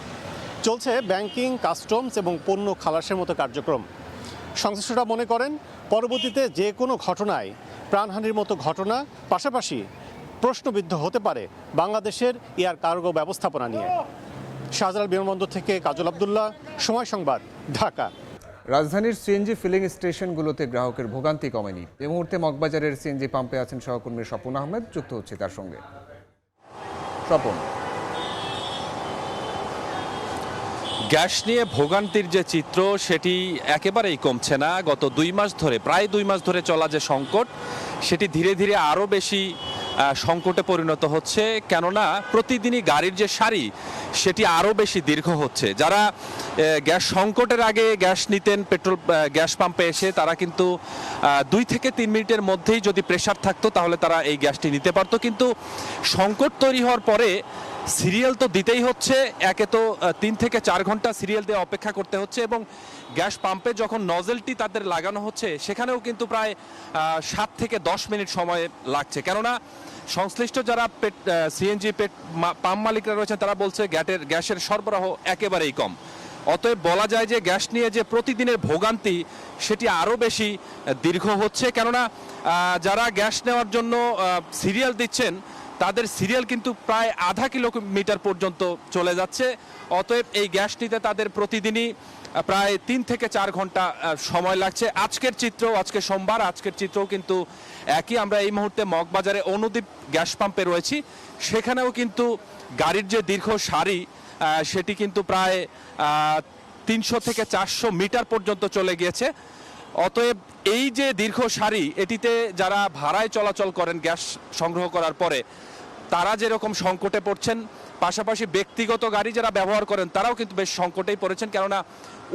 চলছে ব্যাংকিং, কাস্টমস এবং পণ্য খালাসের মতো কার্যক্রম। সংশ্লিষ্টরা মনে করেন, পরবর্তীতে যে কোনো ঘটনায় প্রাণহানির মতো ঘটনা, পাশাপাশি প্রশ্নবিদ্ধ হতে পারে বাংলাদেশের এয়ার কার্গো ব্যবস্থাপনা নিয়ে। শাহজালাল বিমানবন্দর থেকে কাজল আব্দুল্লাহ, সময় সংবাদ, ঢাকা। রাজধানীর সিএনজি ফিলিং স্টেশনগুলোতে গ্রাহকের ভোগান্তি কমেনি। এই মুহূর্তে মগবাজারের সিএনজি পাম্পে আছেন সহকর্মী স্বপন আহমেদ, যুক্ত হচ্ছে তার সঙ্গে। স্বপন, গ্যাস নিয়ে ভোগান্তির যে চিত্র সেটি একেবারেই কমছে না। গত 2 মাস ধরে, প্রায় 2 মাস ধরে চলা যে সংকট, সেটি ধীরে ধীরে আরও বেশি সংকটে পরিণত হচ্ছে। কেননা প্রতিদিনই গাড়ির যে সারি সেটি আরও বেশি দীর্ঘ হচ্ছে। যারা গ্যাস সংকটের আগে গ্যাস নিতেন গ্যাস পাম্পে এসে, তারা কিন্তু 2 থেকে 3 মিনিটের মধ্যেই যদি প্রেসার থাকতো তাহলে তারা এই গ্যাসটি নিতে পারতো। কিন্তু সংকট তৈরি হওয়ার পরে সিরিয়াল তো দিতেই হচ্ছে, একে তো 3 থেকে 4 ঘন্টা সিরিয়াল দিয়ে অপেক্ষা করতে হচ্ছে, এবং গ্যাস পাম্পে যখন নজেলটি তাদের লাগানো হচ্ছে সেখানেও কিন্তু প্রায় 7 থেকে 10 মিনিট সময় লাগছে। কেননা সংশ্লিষ্ট যারা সিএনজি পাম্প মালিকরা রয়েছেন তারা বলছে গ্যাসের সরবরাহ একেবারেই কম। অতএব বলা যায় যে গ্যাস নিয়ে যে প্রতিদিনের ভোগান্তি সেটি আরও বেশি দীর্ঘ হচ্ছে। কেননা যারা গ্যাস নেওয়ার জন্য সিরিয়াল দিচ্ছেন তাদের সিরিয়াল কিন্তু প্রায় আধা কিলোমিটার পর্যন্ত চলে যাচ্ছে। অতএব এই গ্যাস নিতে তাদের প্রতিদিনই প্রায় 3 থেকে 4 ঘন্টা সময় লাগছে। আজকের সোমবার, আজকের চিত্রও কিন্তু একই। আমরা এই মুহূর্তে মগবাজারে অনুদীপ গ্যাস পাম্পে রয়েছি। সেখানেও কিন্তু গাড়ির যে দীর্ঘ সারি সেটি কিন্তু প্রায় 300 থেকে 400 মিটার পর্যন্ত চলে গিয়েছে। অতএব এই যে দীর্ঘ সারি, এটিতে যারা ভাড়ায় চলাচল করেন গ্যাস সংগ্রহ করার পরে, তারা যেরকম সংকটে পড়ছেন, পাশাপাশি ব্যক্তিগত গাড়ি যারা ব্যবহার করেন তারাও কিন্তু বেশ সংকটেই পড়েছেন। কেননা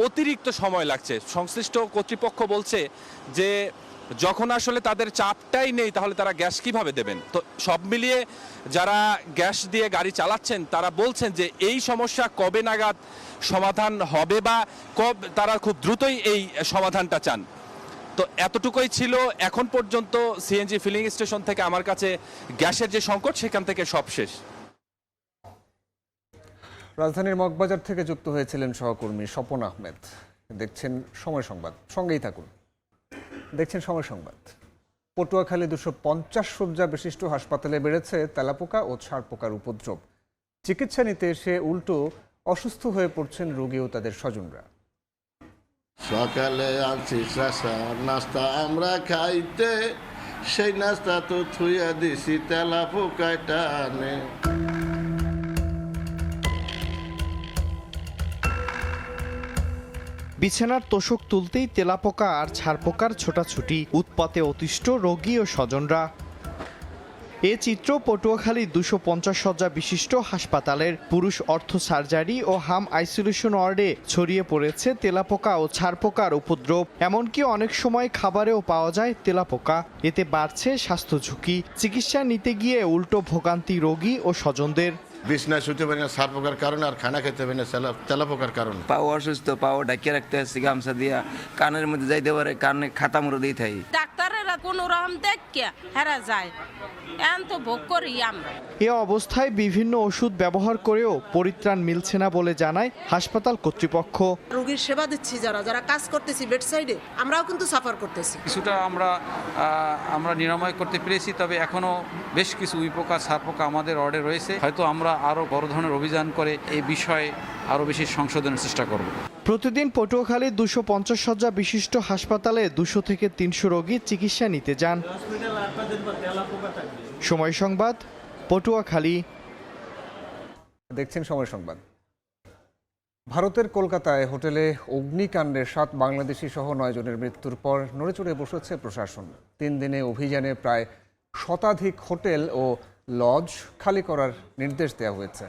অতিরিক্ত সময় লাগছে। সংশ্লিষ্ট কর্তৃপক্ষ বলছে যে যখন আসলে তাদের চাপটাই নেই তাহলে তারা গ্যাস কিভাবে দেবেন। তো সব মিলিয়ে যারা গ্যাস দিয়ে গাড়ি চালাচ্ছেন তারা বলছেন যে এই সমস্যা কবে নাগাদ সমাধান হবে, বা তারা খুব দ্রুতই এই সমাধানটা চান। তো এতটুকুই ছিল এখন পর্যন্ত সিএনজি ফিলিং স্টেশন থেকে আমার কাছে গ্যাসের যে সংকট সেখান থেকে সব শেষ। রাজধানীর মগবাজার থেকে যুক্ত হয়েছিলেন সহকর্মী স্বপন আহমেদ। দেখছেন সময় সংবাদ, সঙ্গেই থাকুন। দেখছেন সময় সংবাদ। পটুয়াখালী 250 শয্যা বিশিষ্ট হাসপাতালে বেড়েছে তেলাপোকা ও ছারপোকার উপদ্রব। চিকিৎসা নিতে এসে উল্টো অসুস্থ হয়ে পড়ছেন রোগী ও তাদের স্বজনরা। সকালে আনছি নাস্তা আমরা খাইতে, সেই নাস্তা তো থুইয়া দিছি তেলাপোকায় টানে। বিছানার তোষক তুলতেই তেলাপোকা আর ছারপোকার ছোটাছুটি, উৎপাতে অতিষ্ঠ রোগী ও স্বজনরা। এ চিত্র পটুয়াখালী 250 শয্যা বিশিষ্ট হাসপাতালের পুরুষ অর্থো সার্জারি ও হাম আইসোলেশন ওয়ার্ডে ছড়িয়ে পড়েছে তেলাপোকা ও ছারপোকার উপদ্রব। এমনকি অনেক সময় খাবারেও পাওয়া যায় তেলাপোকা। এতে বাড়ছে স্বাস্থ্য ঝুঁকি। চিকিৎসা নিতে গিয়ে উল্টো ভোগান্তি রোগী ও স্বজনদের। বিছনায় শুতে পারি না ছারপোকার কারণে, আর খানা খেতে পারি না তেলাপোকার কারণে। পাও অসুস্থ, পাও ঢাকিয়ে রাখতে আসছি গামছা দিয়া, কানের মধ্যে যাইতে পারে, কানে খাতা মুড়ো দিয়ে থাই। ডাক্তারেরা কোন রকম দেখে হেরা যায়, এখন তো ভোগ করি আমরা। এ অবস্থায় বিভিন্ন ওষুধ ব্যবহার করেও পরিত্রাণ মিলছে না বলে জানায় হাসপাতাল কর্তৃপক্ষ। রোগীর সেবা দিচ্ছি, যারা কাজ করতেছি বেড সাইডে, আমরাও কিন্তু সাফার করতেছি। কিছুটা আমরা নিরাময় করতে পেরেছি, তবে এখনো বেশ কিছু উইপোকা ছারপোকা আমাদের ওয়ার্ডে রয়েছে। হয়তো আমরা আরো বড় ধরনের অভিযান করে এই বিষয়ে আরো বেশি সংশোধনের চেষ্টা করব। প্রতিদিন পটুয়াখালী 250 শয্যা বিশিষ্ট হাসপাতালে 200 থেকে 300 রোগী চিকিৎসা নিতে যান। সময় সংবাদ, পটুয়াখালী। দেখছেন সময় সংবাদ। ভারতের কলকাতায় হোটেলে অগ্নিকাণ্ডে 7 বাংলাদেশি সহ 9 জনের মৃত্যুর পর নড়েচড়ে বসেছে প্রশাসন। 3 দিনে অভিযানে প্রায় শতাধিক হোটেল ও লজ খালি করার নির্দেশ দেওয়া হয়েছে।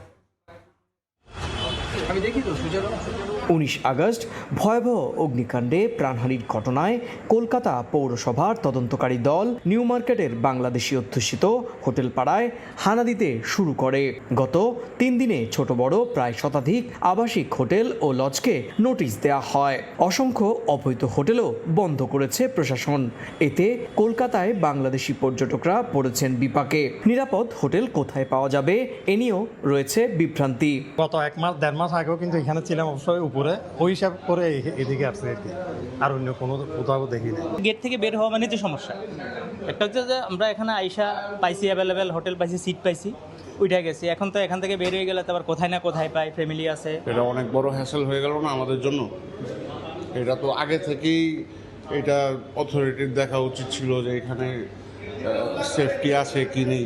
19 আগস্ট ভয়াবহ অগ্নিকাণ্ডে প্রাণহানির ঘটনায় কলকাতা পৌরসভার তদন্তকারী দল নিউ মার্কেটের বাংলাদেশি অধ্যুষিত হোটেল পাড়ায় হানা দিতে শুরু করে। গত 3 দিনে ছোট বড় প্রায় শতাধিক আবাসিক হোটেল ও লজকে নোটিশ দেওয়া হয়। অসংখ্য অবৈধ হোটেলও বন্ধ করেছে প্রশাসন। এতে কলকাতায় বাংলাদেশি পর্যটকরা পড়েছেন বিপাকে। নিরাপদ হোটেল কোথায় পাওয়া যাবে এ নিয়েও রয়েছে বিভ্রান্তি। গত 1 মাস 1.5 মাস আগেও কিন্তু এখানে ছিলাম অবশ্যই উপরে, ওই হিসাব করে এদিকে আসছে আর কি, আর অন্য কোনো কোথাও দেখি না। গেট থেকে বের হওয়া মানে তো সমস্যা। একটা হচ্ছে যে আমরা এখানে আইসা পাইছি, অ্যাভেলেবেল হোটেল পাইছি, সিট পাইছি, উঠে গেছি। এখন তো এখান থেকে বের হয়ে গেলে তো আবার কোথায় না কোথায় পাই, ফ্যামিলি আছে। এটা অনেক বড় হ্যাসেল হয়ে গেল না আমাদের জন্য? এটা তো আগে থেকেই এটা অথরিটির দেখা উচিত ছিল যে এখানে সেফটি আছে কি নেই,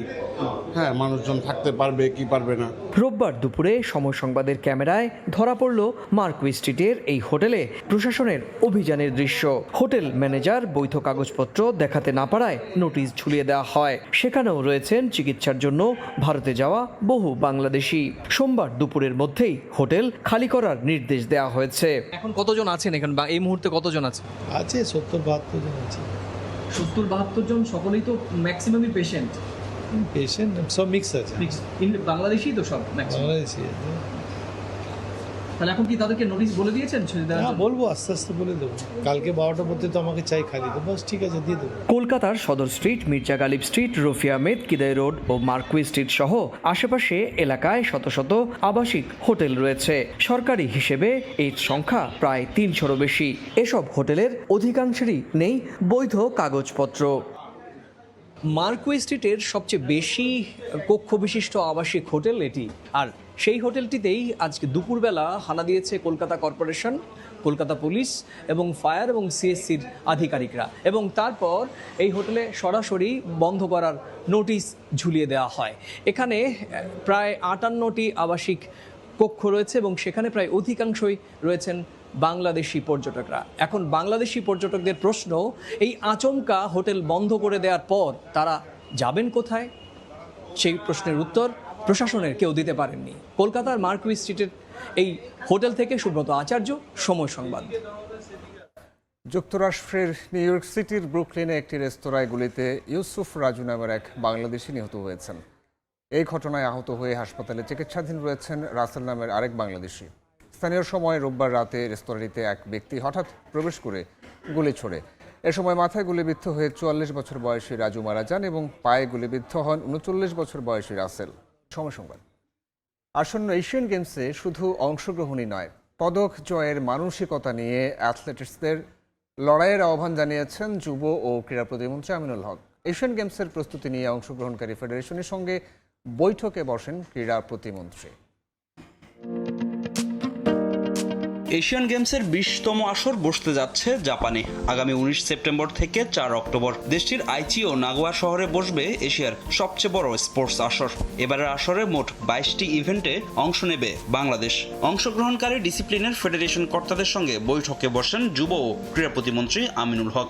হ্যাঁ মানুষজন থাকতে পারবে কি পারবে না। রোববার দুপুরে সময় সংবাদের ক্যামেরায় ধরা পড়ল মার্কুই স্ট্রিটের এই হোটেলে প্রশাসনের অভিযানের দৃশ্য। হোটেল ম্যানেজার বৈধ কাগজপত্র দেখাতে না পারায় নোটিশ ঝুলিয়ে দেওয়া হয়। সেখানেও রয়েছেন চিকিৎসার জন্য ভারতে যাওয়া বহু বাংলাদেশি। সোমবার দুপুরের মধ্যেই হোটেল খালি করার নির্দেশ দেওয়া হয়েছে। এখন কতজন আছেন এখানে বা এই মুহূর্তে কতজন আছে? 70-72 জন আছে। 70-72 জন, সকলেই তো ম্যাক্সিমামই পেশেন্ট সব মিক্স আছে। বাংলাদেশি তো সব বাংলাদেশি। তাহলে এখন কি তাদেরকে নোটিশ বলে দিয়েছেন? বলবো, আস্তে আস্তে বলে দেবো। কালকে 12টার মধ্যে তো আমাকে চাই খালি, তো বাস ঠিক আছে দিয়ে দেবো। কলকাতার Sudder street, Mirza Ghalib street, Rafi Ahmed, Kidwai road ও মার্কুই স্ট্রিট সহ আশেপাশে এলাকায় শত শত আবাসিক হোটেল রয়েছে। সরকারি হিসেবে এর সংখ্যা প্রায় 300-রও বেশি। এসব হোটেলের অধিকাংশেরই নেই বৈধ কাগজপত্র। মার্কুই স্ট্রিটের সবচেয়ে বেশি কক্ষ বিশিষ্ট আবাসিক হোটেল এটি, আর সেই হোটেলটিতেই আজকে দুপুরবেলা হানা দিয়েছে কলকাতা কর্পোরেশন, কলকাতা পুলিশ এবং ফায়ার এবং সিএসসির আধিকারিকরা, এবং তারপর এই হোটেলে সরাসরি বন্ধ করার নোটিশ ঝুলিয়ে দেওয়া হয়। এখানে প্রায় 58টি আবাসিক কক্ষ রয়েছে এবং সেখানে প্রায় অধিকাংশই রয়েছেন বাংলাদেশি পর্যটকরা। এখন বাংলাদেশি পর্যটকদের প্রশ্ন, এই আচমকা হোটেল বন্ধ করে দেওয়ার পর তারা যাবেন কোথায়? সেই প্রশ্নের উত্তর প্রশাসনের কেউ দিতে পারেননি। কলকাতার মার্কুই স্ট্রিটের এই হোটেল থেকে সুব্রত আচার্য, সময় সংবাদ। যুক্তরাষ্ট্রের নিউ ইয়র্ক সিটির ব্রুকলিনে একটি রেস্তোরাঁয় গুলিতে ইউসুফ রাজু নামের এক বাংলাদেশি নিহত হয়েছেন। এই ঘটনায় আহত হয়ে হাসপাতালে চিকিৎসাধীন রয়েছেন রাসেল নামের আরেক বাংলাদেশি। স্থানীয় সময় রোববার রাতে রেস্তোরাঁটিতে এক ব্যক্তি হঠাৎ প্রবেশ করে গুলি ছোড়ে। এ সময় মাথায় গুলিবিদ্ধ হয়ে 44 বছর বয়সী রাজু মারা যান এবং পায়ে গুলিবিদ্ধ হন 39 বছর বয়সী রাসেল। সময় সংবাদ। আসন্ন এশিয়ান গেমসে শুধু অংশগ্রহণই নয়, পদক জয়ের মানসিকতা নিয়ে অ্যাথলেটিক্সদের লড়াইয়ের আহ্বান জানিয়েছেন যুব ও ক্রীড়া প্রতিমন্ত্রী আমিনুল হক। এশিয়ান গেমসের প্রস্তুতি নিয়ে অংশগ্রহণকারী ফেডারেশনের সঙ্গে বৈঠকে বসেন ক্রীড়া প্রতিমন্ত্রী। এশিয়ান গেমসের 20তম আসর বসতে যাচ্ছে জাপানে। আগামী 19 সেপ্টেম্বর থেকে 4 অক্টোবর দেশটির আইচি ও নাগোয়া শহরে বসবে এশিয়ার সবচেয়ে বড় স্পোর্টস আসর। এবারের আসরে মোট 22টি ইভেন্টে অংশ নেবে বাংলাদেশ। অংশগ্রহণকারী ডিসিপ্লিনের ফেডারেশন কর্তাদের সঙ্গে বৈঠকে বসেন যুব ও ক্রীড়া প্রতিমন্ত্রী আমিনুল হক।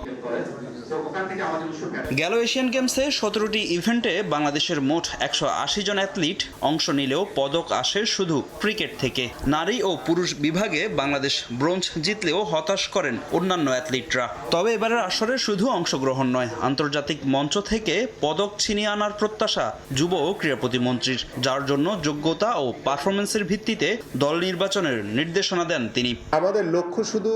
গেল এশিয়ান গেমসে 17টি ইভেন্টে বাংলাদেশের মোট 180 জন অ্যাথলিট অংশ নিলেও পদক আসে শুধু ক্রিকেট থেকে। নারী ও পুরুষ বিভাগে বাংলাদেশ ব্রোঞ্জ জিতলেও হতাশ করেন অন্যান্য অ্যাথলিটরা। তবে এবারের আসরে শুধু অংশগ্রহণ নয়, আন্তর্জাতিক মঞ্চ থেকে পদক ছিনিয়ে আনার প্রত্যাশা যুব ও ক্রীড়া প্রতিমন্ত্রীর, যার জন্য যোগ্যতা ও পারফরমেন্সের ভিত্তিতে দল নির্বাচনের নির্দেশনা দেন তিনি। আমাদের লক্ষ্য শুধু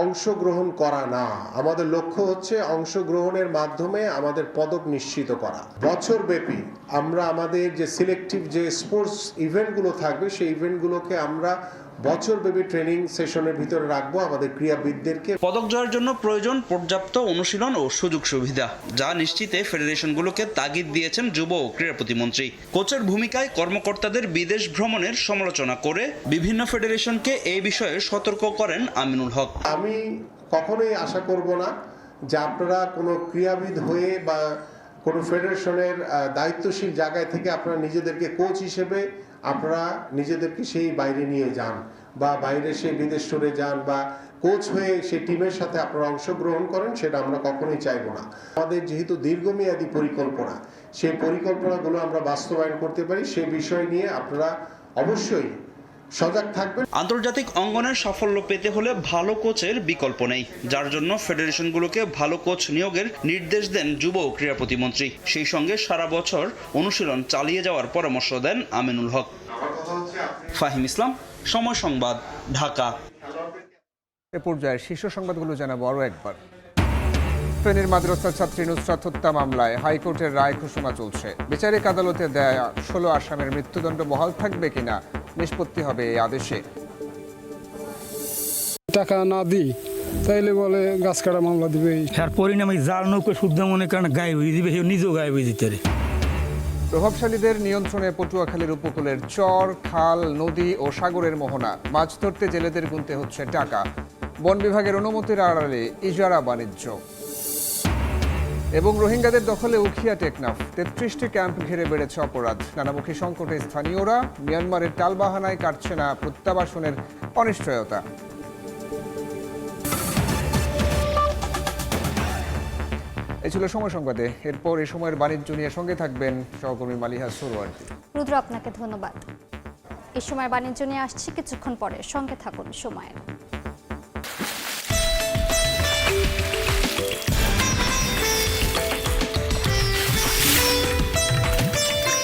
অংশগ্রহণ করা না, আমাদের লক্ষ্য হচ্ছে অংশগ্রহণের মাধ্যমে আমাদের পদক নিশ্চিত করা। বছরব্যাপী আমরা আমাদের যে সিলেক্টিভ যে স্পোর্টস ইভেন্টগুলো থাকবে সেই ইভেন্টগুলোকে আমরা বছরব্যাপী ট্রেনিং সেশনের ভিতরে রাখবো আমাদের ক্রীড়াবিদদেরকে। পদক জয়ের জন্য প্রয়োজন পর্যাপ্ত অনুশীলন ও সুযোগ সুবিধা, যা নিশ্চিতে ফেডারেশনগুলোকে তাগিদ দিয়েছেন যুব ও ক্রীড়া প্রতিমন্ত্রী। কোচের ভূমিকায় কর্মকর্তাদের বিদেশ ভ্রমণের সমালোচনা করে বিভিন্ন ফেডারেশনকে এই বিষয়ে সতর্ক করেন আমিনুল হক। আমি কখনোই আশা করব না যে আপনারা কোনো ক্রীড়াবিদ হয়ে বা কোনো ফেডারেশনের দায়িত্বশীল জায়গায় থেকে আপনারা নিজেদেরকে কোচ হিসেবে আপনারা নিজেদেরকে সেই বাইরে নিয়ে যান বা বাইরে সেই বিদেশ ট্যুরে যান বা কোচ হয়ে সেই টিমের সাথে আপনারা অংশগ্রহণ করেন, সেটা আমরা কখনোই চাইবো না। আমাদের যেহেতু দীর্ঘমেয়াদী পরিকল্পনা, সেই পরিকল্পনাগুলো আমরা বাস্তবায়ন করতে পারি, সে বিষয় নিয়ে আপনারা অবশ্যই সজাগ থাকবেন। আন্তর্জাতিক অঙ্গনের সাফল্য পেতে হলে ভালো কোচের বিকল্প নেই, যার জন্য ফেডারেশনগুলোকে ভালো কোচ নিয়োগের নির্দেশ দেন যুব ও ক্রীড়া প্রতিমন্ত্রী। সেই সঙ্গে সারা বছর অনুশীলন চালিয়ে যাওয়ার পরামর্শ দেন আমিনুল হক। ফাহিম ইসলাম, সময় সংবাদ, ঢাকা। এ পর্যায়ে শীর্ষ সংবাদগুলো জানাবো আরও একবার। ফেনীর মাদ্রাসা ছাত্রী নুসরাত হত্যা মামলায় হাইকোর্টের রায় ঘোষণা চলছে। বিচারিক আদালতে দেয়া 16 আসামির মৃত্যুদণ্ড বহাল থাকবে কিনা নিষ্পত্তি হবে এই আদেশে। টাকা না দিই তাইলে বলে গাছ কাটা মামলা দিবে, আর পরিণামে জাল নৌকা শুদ্ধ মনে কারণ গায়ে হয়ে দিবে, নিজেও গায়ে হয়ে দিতে। প্রভাবশালীদের নিয়ন্ত্রণে পটুয়াখালীর উপকূলের চর, খাল, নদী ও সাগরের মোহনা। মাছ ধরতে জেলেদের গুনতে হচ্ছে টাকা। বন বিভাগের অনুমতির আড়ালে ইজারা বাণিজ্য। এবং রোহিঙ্গাদের দখলে উখিয়া টেকনাফ। 33টি ক্যাম্প ঘিরে বেড়েছে অপরাধ। নানামুখী সংকটে স্থানীয়রা। মিয়ানমারের টালবাহানায় কাটছে না প্রত্যাবাসনের অনিশ্চয়তা। এই ছিল সময় সংবাদে। এরপর এই সময়ের বাণিজ্য নিয়ে সঙ্গে থাকবেন সহকর্মী মালিহা সুরওয়ার্দী। রুদ্র, আপনাকে ধন্যবাদ। এই সময় বাণিজ্য নিয়ে আসছি কিছুক্ষণ পরে, সঙ্গে থাকুন সময়ের।